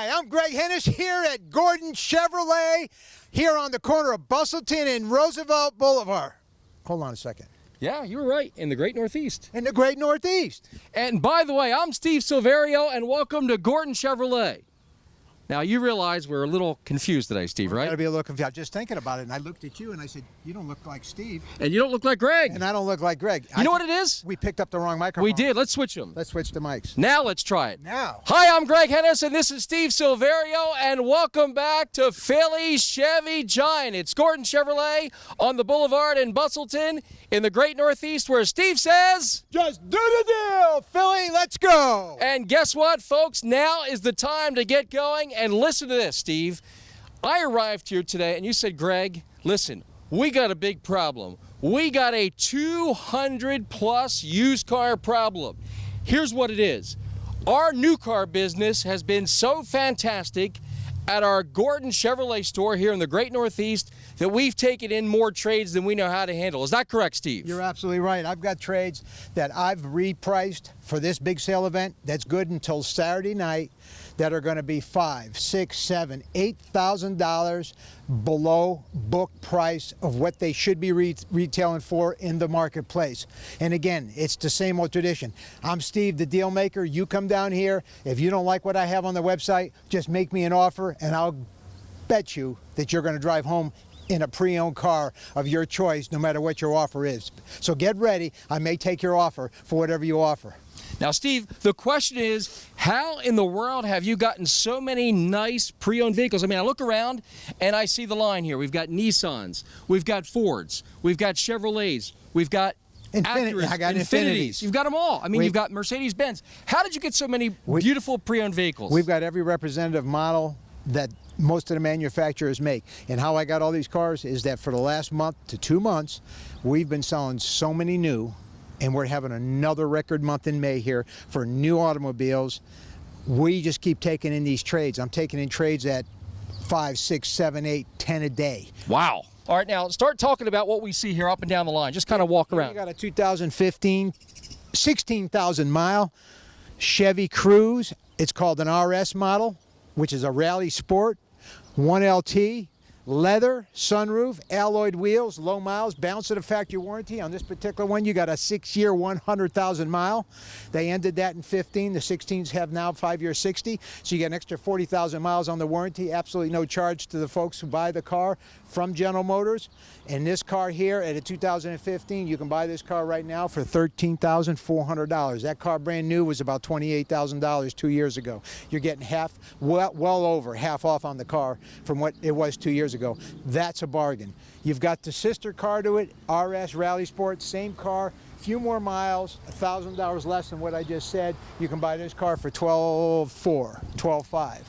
Hi, I'm Greg Hennis here at Gordon Chevrolet here on the corner of Bustleton and Roosevelt Boulevard. Hold on a second. Yeah, you were right, in the Great Northeast. In the Great Northeast. And by the way, I'm Steve Silverio, and welcome to Gordon Chevrolet. Now, you realize we're a little confused today, Steve, right? Got to be a little confused. I was just thinking about it, and I looked at you, and I said, you don't look like Steve. And you don't look like Greg. And I don't look like Greg. You know what it is? We picked up the wrong microphone. We did. Let's switch them. Let's switch the mics. Now let's try it. Now. Hi, I'm Greg Hennis, and this is Steve Silverio, and welcome back to Philly Chevy Giant. It's Gordon Chevrolet on the Boulevard in Bustleton in the Great Northeast, where Steve says, just do the deal, Philly. Let's go. And guess what, folks? Now is the time to get going, and listen to this, Steve. I arrived here today, and you said, Greg, listen, we got a big problem. We got a 200-plus used car problem. Here's what it is. Our new car business has been so fantastic at our Gordon Chevrolet store here in the Great Northeast that we've taken in more trades than we know how to handle. Is that correct, Steve? You're absolutely right. I've got trades that I've repriced for this big sale event that's good until Saturday night that are going to be $5,000, $6,000, $7,000, $8,000 below book price of what they should be retailing for in the marketplace. And again, it's the same old tradition. I'm Steve, the deal maker. You come down here. If you don't like what I have on the website, just make me an offer, and I'll bet you that you're going to drive home in a pre-owned car of your choice, no matter what your offer is. So get ready. I may take your offer for whatever you offer. Now, Steve, the question is, how in the world have you gotten so many nice pre-owned vehicles? I mean, I look around and I see the line here. We've got Nissans, we've got Fords, we've got Chevrolets, we've got I got Infinitis. You've got them all. I mean, you've got Mercedes-Benz. How did you get so many beautiful pre-owned vehicles? We've got every representative model that most of the manufacturers make. And how I got all these cars is that for the last month to 2 months, we've been selling so many new, and we're having another record month in May here for new automobiles. We just keep taking in these trades. I'm taking in trades at 5, 6, 7, 8, 10 a day. Wow. All right, now start talking about what we see here up and down the line. Just kind of walk around. We got a 2015 16,000 mile Chevy Cruze. It's called an RS model, which is a rally sport. 1LT, leather, sunroof, alloyed wheels, low miles, balance of the factory warranty. On this particular one, you got a 6-year, 100,000 mile. They ended that in 15. The 16s have now 5-year 60. So you get an extra 40,000 miles on the warranty. Absolutely no charge to the folks who buy the car from General Motors. And this car here at a 2015, you can buy this car right now for $13,400. That car brand new was about $28,000 2 years ago. You're getting well over half off on the car from what it was 2 years ago. That's a bargain. You've got the sister car to it, RS Rally Sport, same car, few more miles, $1,000 less than what I just said. You can buy this car for $12,400, $12,500.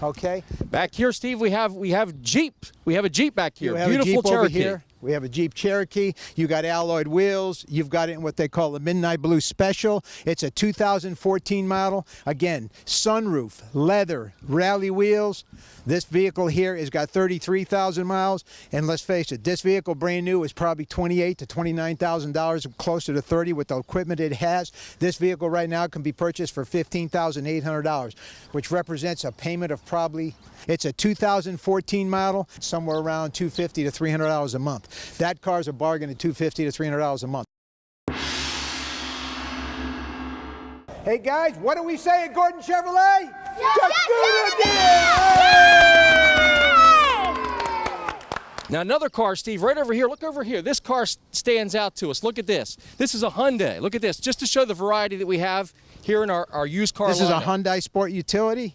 Okay. Back here, Steve, we have Jeep. We have a Jeep back here. Beautiful Cherokee. Over here. We have a Jeep Cherokee. You got alloyed wheels. You've got it in what they call the Midnight Blue Special. It's a 2014 model. Again, sunroof, leather, rally wheels. This vehicle here has got 33,000 miles. And let's face it, this vehicle brand new is probably $28,000 to $29,000, closer to $30,000 with the equipment it has. This vehicle right now can be purchased for $15,800, which represents a payment of probably, it's a 2014 model, somewhere around $250 to $300 a month. That car's a bargain at $250 to $300 a month. Hey guys, what do we say at Gordon Chevrolet? Just do the deal! Now another car, Steve, right over here. Look over here. This car stands out to us. Look at this. This is a Hyundai. Look at this. Just to show the variety that we have here in our used car This lineup. is a Hyundai Sport Utility.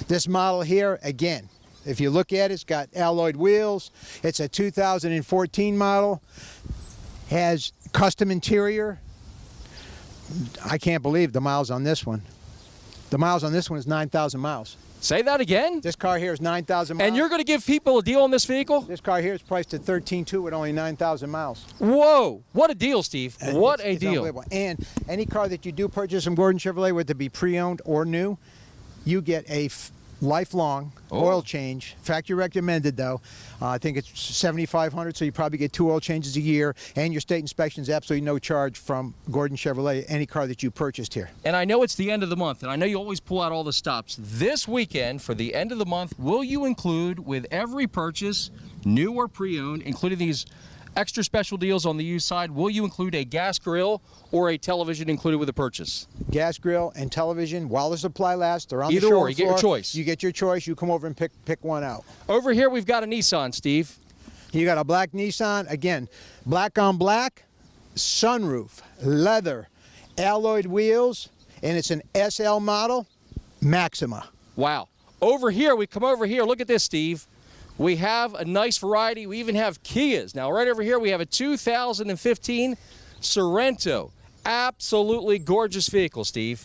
This model here, again, if you look at it, it's got alloyed wheels. It's a 2014 model. Has custom interior. I can't believe the miles on this one. The miles on this one is 9,000 miles. Say that again? This car here is 9,000 miles. And you're going to give people a deal on this vehicle? This car here is priced at $13,200 with only 9,000 miles. Whoa. What a deal, Steve. What a deal. Unbelievable. And any car that you do purchase from Gordon Chevrolet, whether it be pre-owned or new, you get a lifelong oil change. Factory recommended, though. I think it's $7,500, so you probably get 2 oil changes a year, and your state inspection is absolutely no charge from Gordon Chevrolet, any car that you purchased here. And I know it's the end of the month, and I know you always pull out all the stops. This weekend, for the end of the month, will you include with every purchase, new or pre-owned, including these extra special deals on the used side, will you include a gas grill or a television included with the purchase? Gas grill and television, while the supply lasts, they're on Either the showroom or, you get your floor. choice. You get your choice. You come over and pick one out. Over here, we've got a Nissan, Steve. You got a black Nissan, again, black on black, sunroof, leather, alloyed wheels, and it's an SL model, Maxima. Wow. Over here, we come over here. Look at this, Steve. We have a nice variety. We even have Kias. Now, right over here, we have a 2015 Sorento. Absolutely gorgeous vehicle, Steve.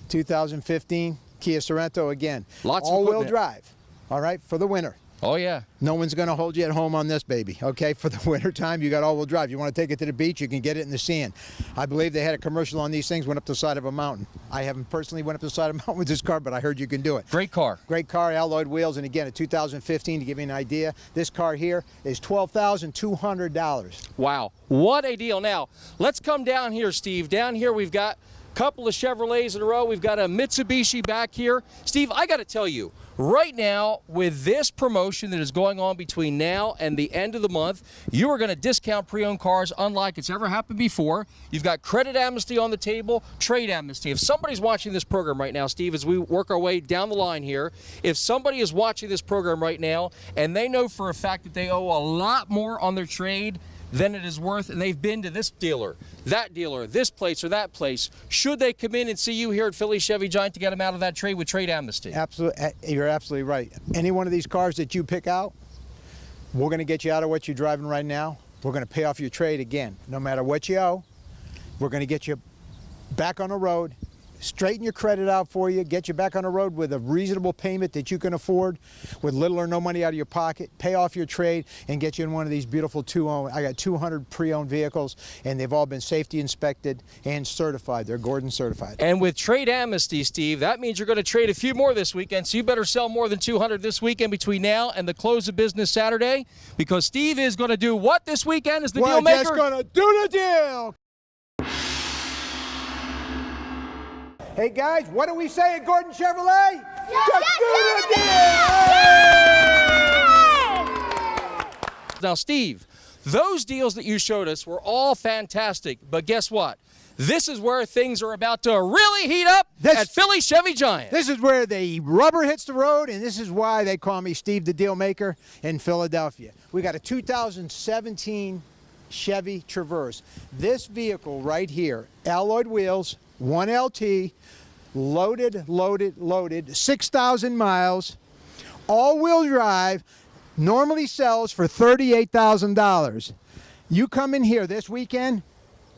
2015 Kia Sorento, again. Lots of all-wheel equipment. drive, all right, for the winter. Oh, yeah. No one's going to hold you at home on this baby, okay? For the winter time, you got all-wheel drive. You want to take it to the beach, you can get it in the sand. I believe they had a commercial on these things, went up the side of a mountain. I haven't personally went up the side of a mountain with this car, but I heard you can do it. Great car. Great car, alloyed wheels, and again, a 2015, to give you an idea, this car here is $12,200. Wow. What a deal. Now, let's come down here, Steve. Down here, we've got a couple of Chevrolets in a row. We've got a Mitsubishi back here. Steve, I got to tell you, right now, with this promotion that is going on between now and the end of the month, you are going to discount pre-owned cars unlike it's ever happened before. You've got credit amnesty on the table, trade amnesty. If somebody's watching this program right now, Steve, as we work our way down the line here, if somebody is watching this program right now and they know for a fact that they owe a lot more on their trade than it is worth, and they've been to this dealer, that dealer, this place or that place, should they come in and see you here at Philly Chevy Giant to get them out of that trade with trade amnesty? Absolutely, you're absolutely right. Any one of these cars that you pick out, we're going to get you out of what you're driving right now. We're going to pay off your trade again. No matter what you owe, we're going to get you back on the road, straighten your credit out for you, get you back on the road with a reasonable payment that you can afford with little or no money out of your pocket, pay off your trade, and get you in one of these beautiful I got 200 pre-owned vehicles, and they've all been safety inspected and certified. They're Gordon certified. And with trade amnesty, Steve, that means you're going to trade a few more this weekend, so you better sell more than 200 this weekend between now and the close of business Saturday, because Steve is going to do what this weekend is the deal maker? We're just going to do the deal! Hey guys, what do we say at Gordon Chevrolet? Just do the deal! Now, Steve, those deals that you showed us were all fantastic, but guess what? This is where things are about to really heat up at Philly Chevy Giant. This is where the rubber hits the road, and this is why they call me Steve the Deal Maker in Philadelphia. We got a 2017 Chevy Traverse. This vehicle right here, alloyed wheels, 1LT, loaded, 6,000 miles, all-wheel drive, normally sells for $38,000. You come in here this weekend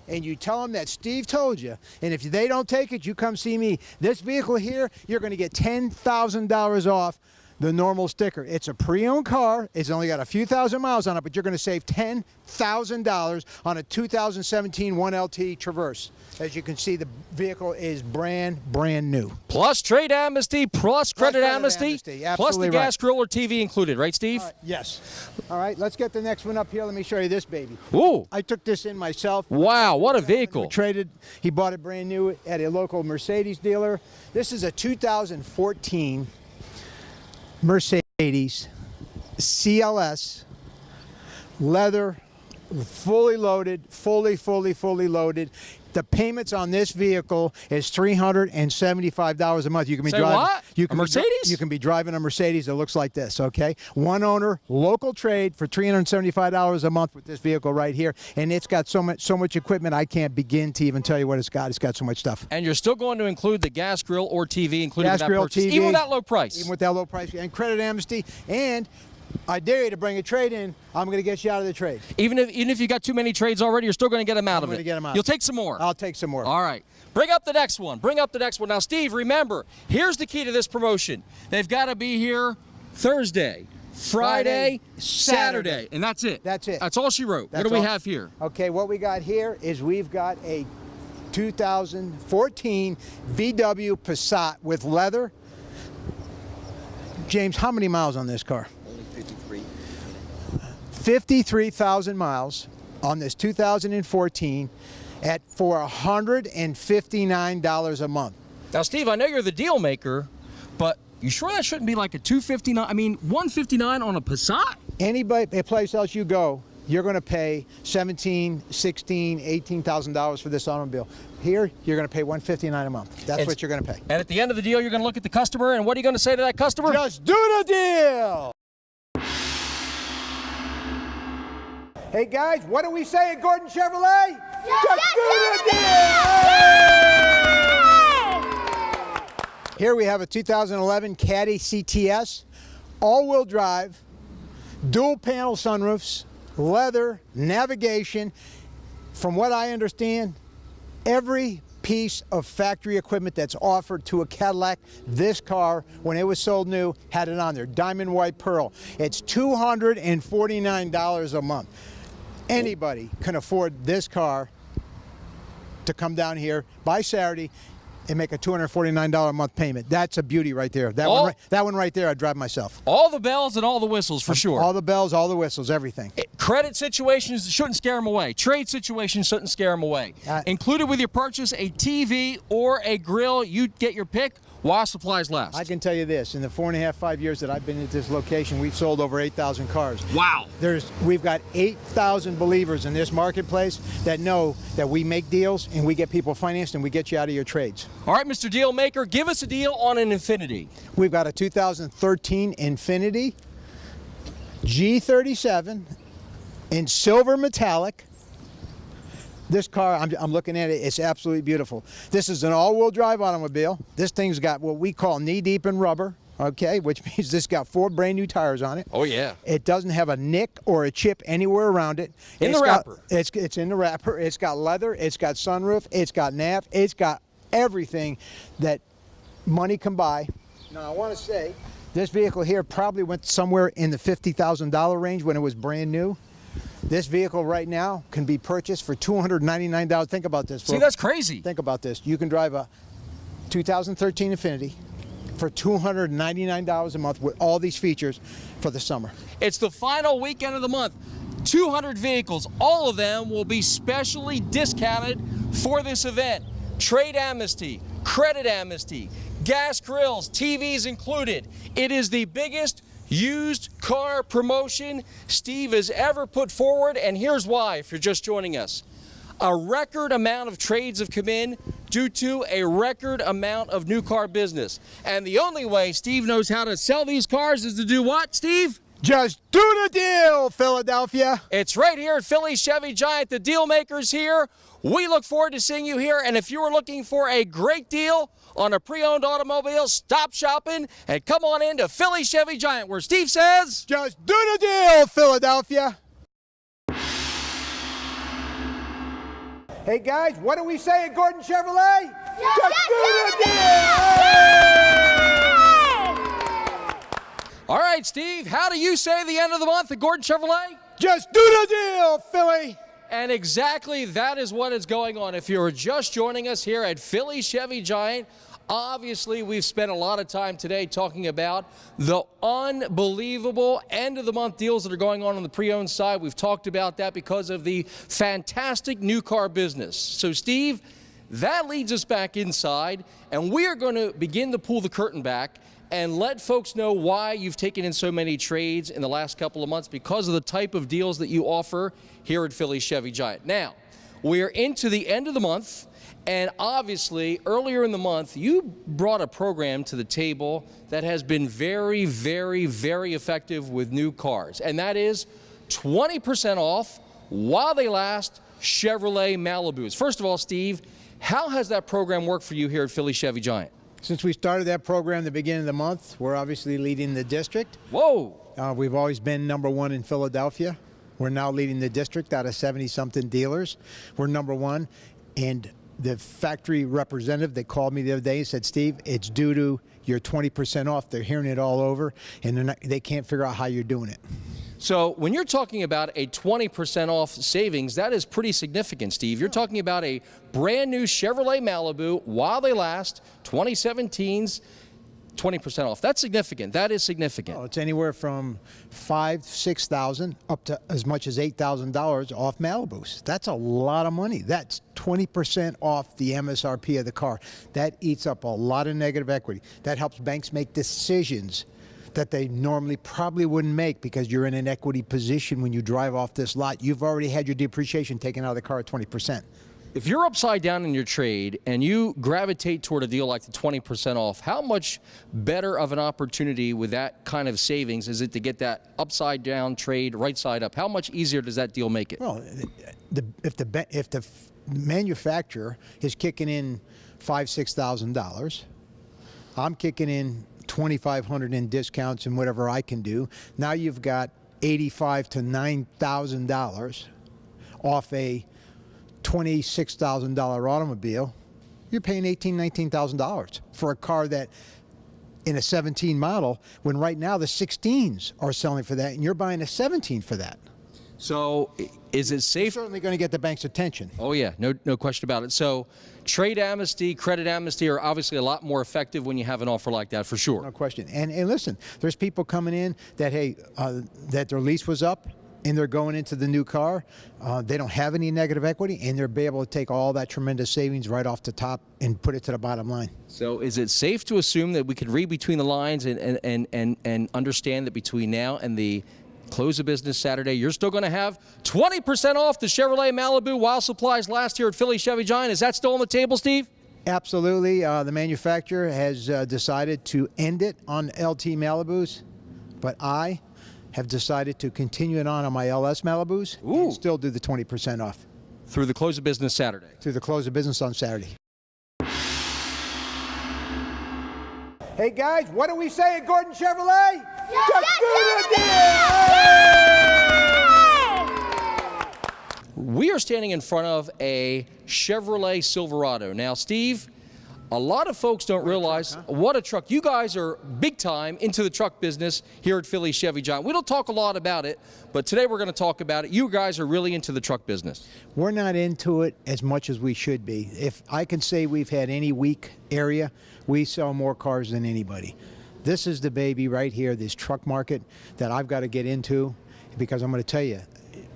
and you tell them that Steve told you, and if they don't take it, you come see me. This vehicle here, you're going to get $10,000 off the normal sticker. It's a pre-owned car. It's only got a few thousand miles on it, but you're going to save $10,000 on a 2017 1LT Traverse. As you can see, the vehicle is brand new. Plus trade amnesty, plus credit amnesty, plus the gas grill or TV included, right, Steve? Yes. All right, let's get the next one up here. Let me show you this baby. Ooh. I took this in myself. Wow, what a vehicle. He bought it brand new at a local Mercedes dealer. This is a 2014 Mercedes CLS, leather, fully loaded, fully loaded. The payments on this vehicle is $375 a month. You can be driving what? A Mercedes? You can be driving a Mercedes that looks like this, okay? One owner, local trade for $375 a month with this vehicle right here, and it's got so much equipment I can't begin to even tell you what it's got. It's got so much stuff. And you're still going to include the gas grill or TV included with that grill, purchase, TV, even with that low price. Even with that low price and credit amnesty, and I dare you to bring a trade in. I'm going to get you out of the trade. Even if you got too many trades already, you're still going to get them out of it. I'm going to get them out. You'll take some more. I'll take some more. All right. Bring up the next one. Bring up the next one. Now, Steve, remember, here's the key to this promotion. They've got to be here Thursday, Friday, Saturday, and that's it. That's it. That's all she wrote. What do we have here? Okay, what we got here is we've got a 2014 VW Passat with leather. James, how many miles on this car? Only 53. 53,000 miles on this 2014 for $159 a month. Now, Steve, I know you're the deal maker, but you sure that shouldn't be like a $259? I mean, $159 on a Passat? Any place else you go, you're going to pay $17,000, $16,000, $18,000 for this automobile. Here, you're going to pay $159 a month. That's what you're going to pay. And at the end of the deal, you're going to look at the customer, and what are you going to say to that customer? Just do the deal! Hey guys, what do we say at Gordon Chevrolet? Just do the deal! Here we have a 2011 Caddy CTS, all-wheel drive, dual panel sunroofs, leather, navigation. From what I understand, every piece of factory equipment that's offered to a Cadillac, this car, when it was sold new, had it on there. Diamond white pearl. It's $249 a month. Anybody can afford this car to come down here by Saturday and make a $249 a month payment. That's a beauty right there. That one right there, I'd drive myself. All the bells and all the whistles, for sure. All the bells, all the whistles, everything. Credit situations shouldn't scare them away. Trade situations shouldn't scare them away. Included with your purchase, a TV or a grill. You get your pick while supplies last. I can tell you this, in the 4.5, 5 years that I've been at this location, we've sold over 8,000 cars. Wow. We've got 8,000 believers in this marketplace that know that we make deals and we get people financed and we get you out of your trades. All right, Mr. Deal Maker, give us a deal on an Infiniti. We've got a 2013 Infiniti G37 in silver metallic. This car, I'm looking at it, it's absolutely beautiful. This is an all-wheel drive automobile. This thing's got what we call knee-deep in rubber, okay, which means this got 4 brand new tires on it. Oh, yeah. It doesn't have a nick or a chip anywhere around it. In the wrapper. It's in the wrapper. It's got leather, it's got sunroof, it's got nav, it's got everything that money can buy. Now, I want to say, this vehicle here probably went somewhere in the $50,000 range when it was brand new. This vehicle right now can be purchased for $299. Think about this, folks. See, that's crazy. Think about this. You can drive a 2013 Infiniti for $299 a month with all these features for the summer. It's the final weekend of the month. 200 vehicles, all of them will be specially discounted for this event. Trade amnesty, credit amnesty, gas grills, TVs included. It is the biggest used car promotion Steve has ever put forward, and here's why if you're just joining us. A record amount of trades have come in due to a record amount of new car business. And the only way Steve knows how to sell these cars is to do what, Steve? Just do the deal, Philadelphia. It's right here at Philly Chevy Giant. The deal maker's here. We look forward to seeing you here. And if you are looking for a great deal on a pre-owned automobile, stop shopping and come on in to Philly Chevy Giant, where Steve says, just do the deal, Philadelphia. Hey guys, what do we say at Gordon Chevrolet? Just do the deal! All right, Steve, how do you say the end of the month at Gordon Chevrolet? Just do the deal, Philly! And exactly that is what is going on. If you're just joining us here at Philly Chevy Giant, obviously we've spent a lot of time today talking about the unbelievable end-of-the-month deals that are going on the pre-owned side. We've talked about that because of the fantastic new car business. So, Steve, that leads us back inside, and we are going to begin to pull the curtain back and let folks know why you've taken in so many trades in the last couple of months because of the type of deals that you offer here at Philly Chevy Giant. Now, we are into the end of the month, and obviously, earlier in the month, you brought a program to the table that has been very, very, very effective with new cars, and that is 20% off while they last Chevrolet Malibus. First of all, Steve, how has that program worked for you here at Philly Chevy Giant? Since we started that program at the beginning of the month, we're obviously leading the district. Whoa! We've always been #1 in Philadelphia. We're now leading the district out of 70-something dealers. We're #1. And the factory representative that called me the other day said, Steve, it's due to your 20% off. They're hearing it all over, and they can't figure out how you're doing it. So when you're talking about a 20% off savings, that is pretty significant, Steve. You're talking about a brand new Chevrolet Malibu while they last, 2017s. 20% off. That's significant. That is significant. Oh, it's anywhere from $5,000, $6,000 up to as much as $8,000 off Malibus. That's a lot of money. That's 20% off the MSRP of the car. That eats up a lot of negative equity. That helps banks make decisions that they normally probably wouldn't make because you're in an equity position when you drive off this lot. You've already had your depreciation taken out of the car at 20%. If you're upside down in your trade and you gravitate toward a deal like the 20% off, how much better of an opportunity with that kind of savings is it to get that upside down trade right side up? How much easier does that deal make it? Well, if the manufacturer is kicking in $5,000, $6,000, I'm kicking in $2,500 in discounts and whatever I can do. Now you've got $8,500 to $9,000 off a $26,000 automobile. You're paying $18,000, $19,000 for a car that in a 17 model, when right now the 16s are selling for that and you're buying a 17 for that. So is it safe? You're certainly going to get the bank's attention. Oh yeah, no question about it. So trade amnesty, credit amnesty are obviously a lot more effective when you have an offer like that, for sure. No question. And listen, there's people coming in that, hey, that their lease was up and they're going into the new car. They don't have any negative equity and they're able to take all that tremendous savings right off the top and put it to the bottom line. So is it safe to assume that we could read between the lines and understand that between now and the close of business Saturday, you're still going to have 20% off the Chevrolet Malibu while supplies last here at Philly Chevy Giant? Is that still on the table, Steve? Absolutely. The manufacturer has decided to end it on LT Malibus, but I have decided to continue it on my LS Malibus and still do the 20% off. Through the close of business Saturday? Through the close of business on Saturday. Hey guys, what do we say at Gordon Chevrolet? Just do the deal! We are standing in front of a Chevrolet Silverado. Now, Steve, a lot of folks don't realize what a truck. You guys are big time into the truck business here at Philly Chevy Giant. We don't talk a lot about it, but today we're going to talk about it. You guys are really into the truck business. We're not into it as much as we should be. If I can say we've had any weak area, we sell more cars than anybody. This is the baby right here, this truck market that I've got to get into, because I'm going to tell you,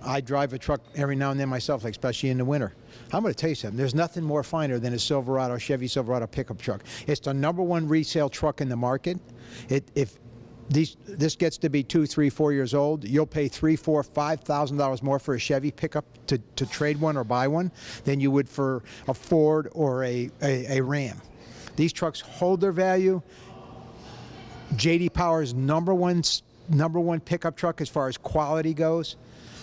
I drive a truck every now and then myself, especially in the winter. I'm going to tell you something. There's nothing more finer than a Silverado, Chevy Silverado pickup truck. It's the #1 resale truck in the market. If this gets to be 2, 3, 4 years old, you'll pay $3,000, $4,000, $5,000 more for a Chevy pickup to trade one or buy one than you would for a Ford or a Ram. These trucks hold their value. J.D. Power's number one pickup truck as far as quality goes.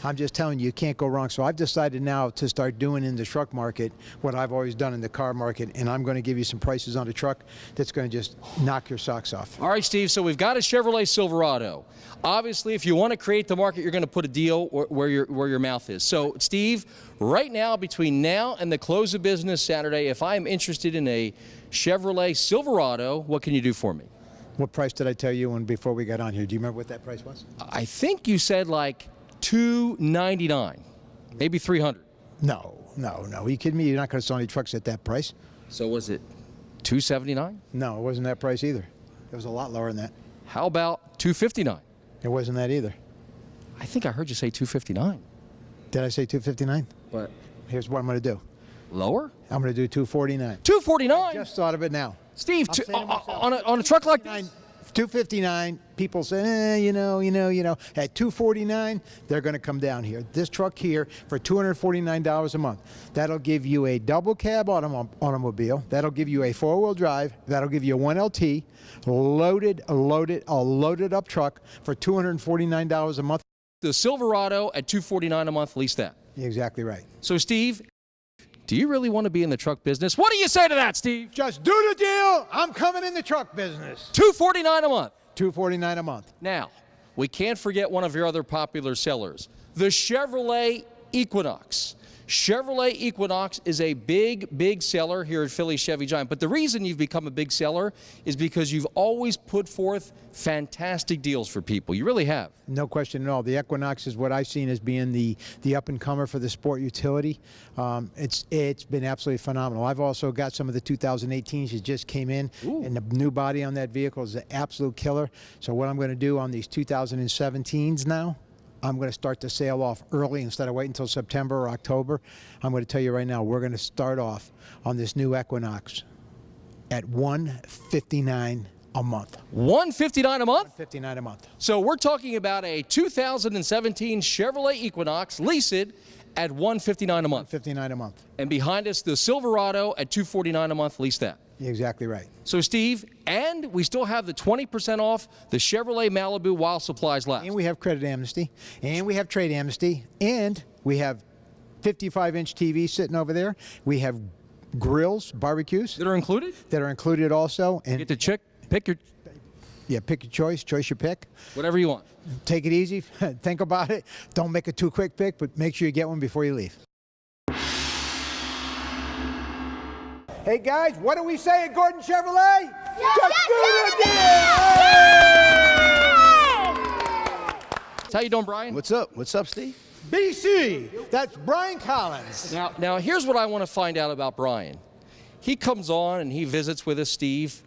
I'm just telling you, you can't go wrong. So I've decided now to start doing in the truck market what I've always done in the car market, and I'm going to give you some prices on the truck that's going to just knock your socks off. All right, Steve, so we've got a Chevrolet Silverado. Obviously, if you want to create the market, you're going to put a deal where your mouth is. So, Steve, right now, between now and the close of business Saturday, if I'm interested in a Chevrolet Silverado, what can you do for me? What price did I tell you before we got on here? Do you remember what that price was? I think you said like $299, maybe $300. No. Are you kidding me? You're not going to sell any trucks at that price. So was it $279? No, it wasn't that price either. It was a lot lower than that. How about $259? It wasn't that either. I think I heard you say $259. Did I say $259? What? Here's what I'm going to do. Lower? I'm going to do $249. $249? Just thought of it now. Steve, on a truck like this? $259. People say, you know. At $249, they're going to come down here. This truck here for $249 a month. That'll give you a double cab automobile. That'll give you a 4-wheel drive. That'll give you a 1LT, loaded up truck for $249 a month. The Silverado at $249 a month, lease that. You're exactly right. So, Steve, do you really want to be in the truck business? What do you say to that, Steve? Just do the deal. I'm coming in the truck business. $249 a month. $249 a month. Now, we can't forget one of your other popular sellers, the Chevrolet Equinox. Chevrolet Equinox is a big seller here at Philly Chevy Giant. But the reason you've become a big seller is because you've always put forth fantastic deals for people. You really have. No question at all. The Equinox is what I've seen as being the up-and-comer for the sport utility. It's been absolutely phenomenal. I've also got some of the 2018s that just came in, and the new body on that vehicle is an absolute killer. So what I'm going to do on these 2017s now, I'm going to start the sale off early instead of waiting until September or October. I'm going to tell you right now, we're going to start off on this new Equinox at $159 a month. $159 a month? $159 a month. So we're talking about a 2017 Chevrolet Equinox, lease it at $159 a month. $159 a month. And behind us, the Silverado at $249 a month, lease that. You're exactly right. So Steve, and we still have the 20% off the Chevrolet Malibu while supplies last. And we have credit amnesty, and we have trade amnesty, and we have 55-inch TV sitting over there. We have grills, barbecues. That are included? That are included also. And you get to pick your... Yeah, pick your choice your pick. Whatever you want. Take it easy, think about it. Don't make a too quick pick, but make sure you get one before you leave. Hey guys, what do we say at Gordon Chevrolet? Just do the deal! How you doing, Brian? What's up? What's up, Steve? BC, that's Brian Collins. Now here's what I want to find out about Brian. He comes on and he visits with us, Steve,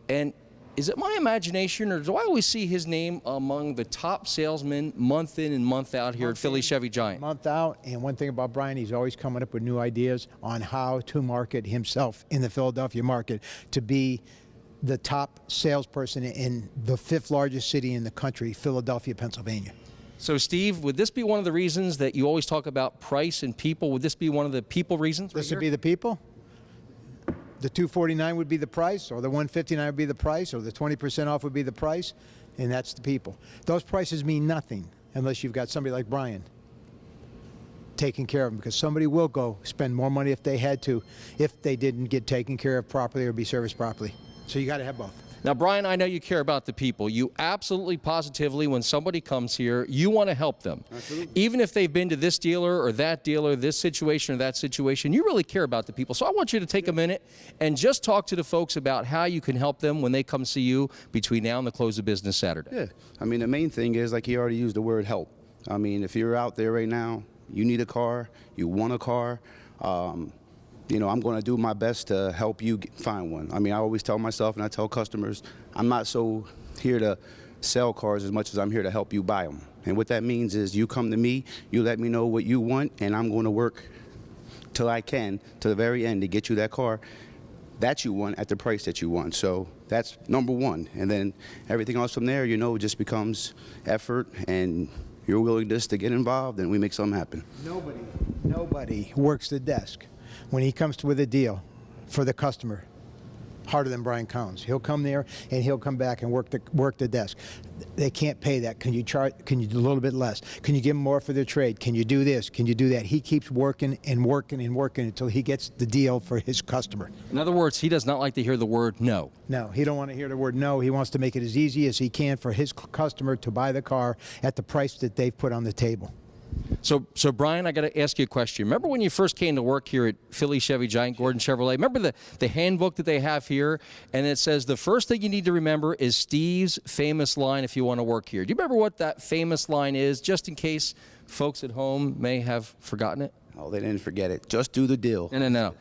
and is it my imagination, or do I always see his name among the top salesmen month in and month out here at Philly Chevy Giant? Month out, and one thing about Brian, he's always coming up with new ideas on how to market himself in the Philadelphia market to be the top salesperson in the 5th largest city in the country, Philadelphia, Pennsylvania. So Steve, would this be one of the reasons that you always talk about price and people? Would this be one of the people reasons? This would be the people? The $249 would be the price, or the $159 would be the price, or the 20% off would be the price, and that's the people. Those prices mean nothing unless you've got somebody like Brian taking care of them, because somebody will go spend more money if they had to, if they didn't get taken care of properly or be serviced properly. So you got to have both. Now, Brian, I know you care about the people. You absolutely, positively, when somebody comes here, you want to help them. Absolutely. Even if they've been to this dealer, this situation or that situation, you really care about the people. So I want you to take a minute and just talk to the folks about how you can help them when they come see you between now and the close of business Saturday. Yeah. I mean, the main thing is, like he already used the word help. I mean, if you're out there right now, you need a car, you want a car, you know, I'm going to do my best to help you find one. I mean, I always tell myself and I tell customers, I'm not so here to sell cars as much as I'm here to help you buy them. And what that means is you come to me, you let me know what you want, and I'm going to work till I can, to the very end, to get you that car that you want at the price that you want. So that's number one. And then everything else from there, you know, just becomes effort and your willingness to get involved, and we make something happen. Nobody works the desk when he comes with a deal for the customer harder than Brian Collins. He'll come there and he'll come back and work the desk. They can't pay that. Can you do a little bit less? Can you give them more for their trade? Can you do this? Can you do that? He keeps working and working and working until he gets the deal for his customer. In other words, he does not like to hear the word no. No, he don't want to hear the word no. He wants to make it as easy as he can for his customer to buy the car at the price that they've put on the table. So Brian, I got to ask you a question. Remember when you first came to work here at Philly Chevy Giant, Gordon Chevrolet? Remember the handbook that they have here? And it says the first thing you need to remember is Steve's famous line if you want to work here. Do you remember what that famous line is, just in case folks at home may have forgotten it? Oh, they didn't forget it. Just do the deal. No. No.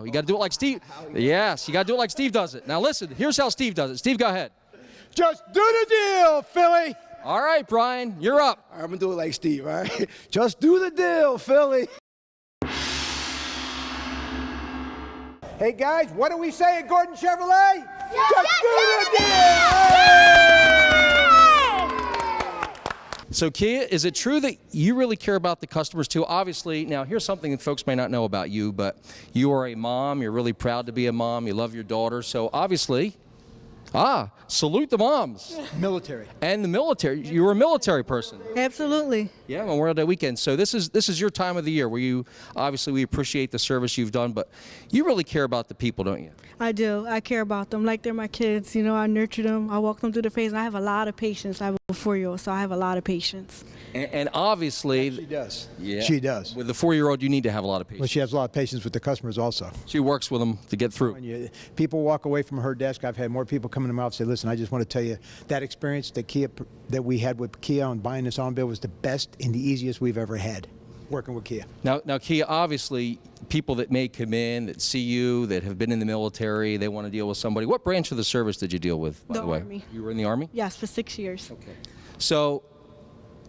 You got to do it like Steve. Yes, you got to do it like Steve does it. Now listen, here's how Steve does it. Steve, go ahead. Just do the deal, Philly. All right, Brian, you're up. All right, I'm going to do it like Steve, all right? Just do the deal, Philly. Hey guys, what do we say at Gordon Chevrolet? Just do the deal! So Kia, is it true that you really care about the customers too? Obviously, now here's something that folks may not know about you, but you are a mom. You're really proud to be a mom. You love your daughter. So obviously, Salute the moms Military. and the military. You were a military person. Absolutely. Yeah, Memorial Day weekend. So this is your time of the year where you, obviously we appreciate the service you've done, but you really care about the people, don't you? I do. I care about them like they're my kids. You know, I nurture them. I walk them through the phase. And I have a lot of patience. I have a 4-year-old, so I have a lot of patience. And obviously, She does. yeah, She does. with the 4-year-old, you need to have a lot of Well, patience. she has a lot of patience with the customers also. She works with them to get through. When people walk away from her desk, I've had more people come into my office and say, listen, I just want to tell you that experience that we had with Kia on buying this automobile was the best and the easiest we've ever had working with Kia. Now, Kia, obviously, people that may come in, that see you, that have been in the military, they want to deal with somebody. What branch of the service did you deal with, by the way? Army. You were in the Army? Yes, for 6 years. Okay. So,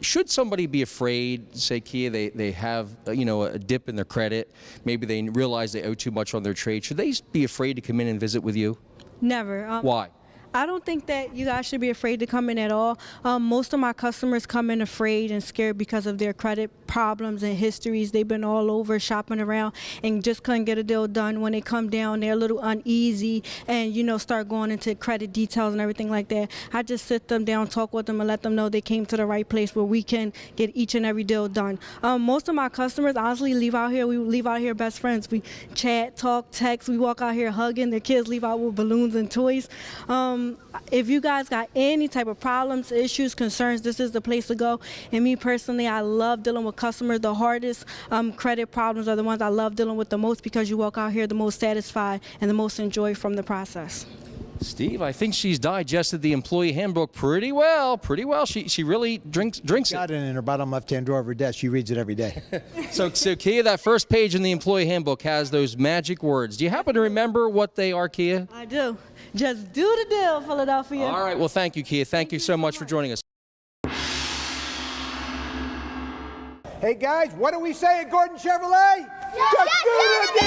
should somebody be afraid, say Kia, they have a dip in their credit, maybe they realize they owe too much on their trade, should they be afraid to come in and visit with you? Never. Why? I don't think that you guys should be afraid to come in at all. Most of my customers come in afraid and scared because of their credit problems and histories. They've been all over shopping around and just couldn't get a deal done. When they come down, they're a little uneasy and, start going into credit details and everything like that. I just sit them down, talk with them, and let them know they came to the right place where we can get each and every deal done. Most of my customers honestly leave out here. We leave out here best friends. We chat, talk, text. We walk out here hugging. Their kids leave out with balloons and toys. If you guys got any type of problems, issues, concerns, this is the place to go. And me personally, I love dealing with customers. The hardest credit problems are the ones I love dealing with the most because you walk out here the most satisfied and the most enjoy from the process. Steve, I think she's digested the employee handbook pretty well. Pretty well. She really drinks Got it. it in her bottom left-hand drawer of her desk. She reads it every day. So Kia, that first page in the employee handbook has those magic words. Do you happen to remember what they are, Kia? I do. Just do the deal, Philadelphia. All right. Well, thank you, Kia. Thank you so much for joining us. Hey guys, what do we say at Gordon Chevrolet? Just do the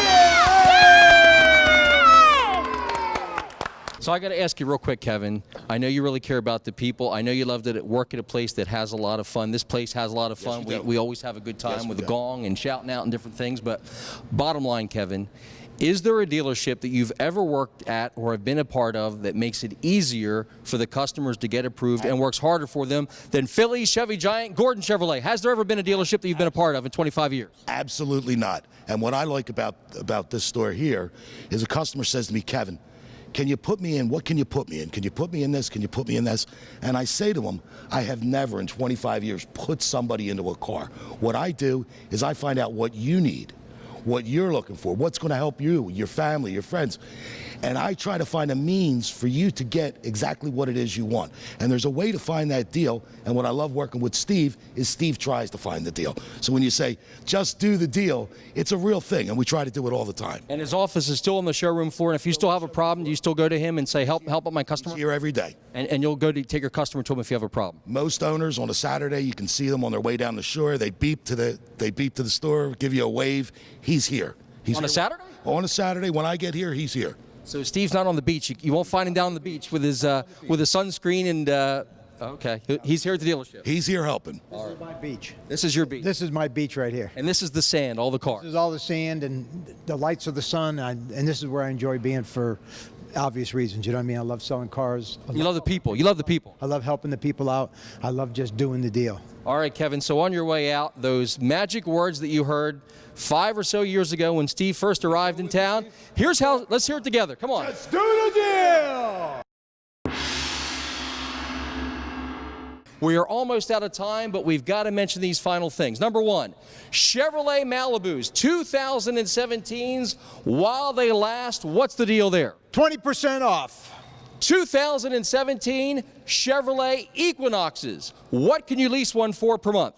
So I got to ask you real quick, Kevin. I know you really care about the people. I know you love to work at a place that has a lot of fun. This place has a lot of fun. Yes, we always have a good time Yes, with we the do. gong and shouting out and different things. But bottom line, Kevin, is there a dealership that you've ever worked at or have been a part of that makes it easier for the customers to get approved and works harder for them than Philly, Chevy Giant, Gordon Chevrolet? Has there ever been a dealership that you've been a part of in 25 years? Absolutely not. And what I like about this store here is a customer says to me, Kevin, can you put me in? What can you put me in? Can you put me in this? Can you put me in this? And I say to them, I have never in 25 years put somebody into a car. What I do is I find out what you need, what you're looking for, what's going to help you, your family, your friends. And I try to find a means for you to get exactly what it is you want. And there's a way to find that deal. And what I love working with Steve is Steve tries to find the deal. So when you say, just do the deal, it's a real thing. And we try to do it all the time. And his office is still on the showroom floor. And if you still have a problem, do you still go to him and say, help out my customer? Here every day. And you'll go to take your customer to him if you have a problem. Most owners on a Saturday, you can see them on their way down the shore. They beep to the store, give you a wave. He's here. He's On a here. Saturday? On a Saturday, when I get here, he's here. So Steve's not on the beach. You won't find him down on the beach with his sunscreen and okay. He's here at the dealership. He's here helping. This is my beach. This is your beach. This is my beach right here. And this is the sand, all the cars. This is all the sand and the lights of the sun, and this is where I enjoy being for obvious reasons. You know what I mean? I love selling cars. You love the people. You love the people. I love helping the people out. I love just doing the deal. All right, Kevin. So on your way out, those magic words that you heard 5 or so years ago when Steve first arrived in town. Here's how. Let's hear it together. Come on. Let's do the deal! We are almost out of time, but we've got to mention these final things. Number one, Chevrolet Malibus 2017s, while they last. What's the deal there? 20% off. 2017 Chevrolet Equinoxes. What can you lease one for per month?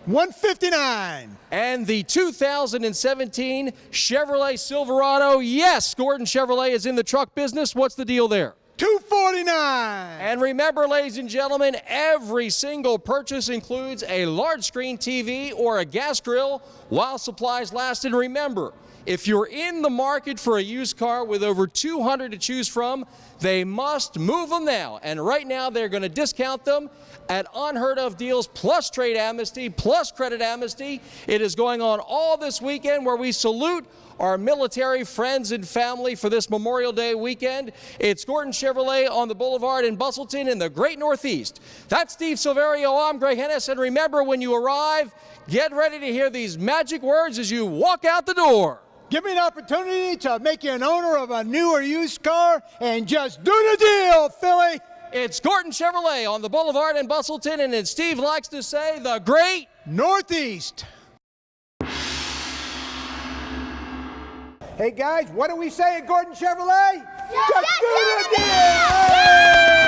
$159. And the 2017 Chevrolet Silverado. Yes, Gordon Chevrolet is in the truck business. What's the deal there? $249. And remember, ladies and gentlemen, every single purchase includes a large screen TV or a gas grill while supplies last. And remember, if you're in the market for a used car with over 200 to choose from, they must move them now. And right now, they're going to discount them at unheard of deals, plus trade amnesty, plus credit amnesty. It is going on all this weekend, where we salute our military friends and family for this Memorial Day weekend. It's Gordon Chevrolet on the Boulevard in Bustleton in the Great Northeast. That's Steve Silverio. I'm Greg Hennis. And remember, when you arrive, get ready to hear these magic words as you walk out the door. Give me an opportunity to make you an owner of a new or used car and just do the deal, Philly. It's Gordon Chevrolet on the Boulevard in Bustleton, and as Steve likes to say, the Great Northeast. Hey guys, what do we say at Gordon Chevrolet? Just do the deal!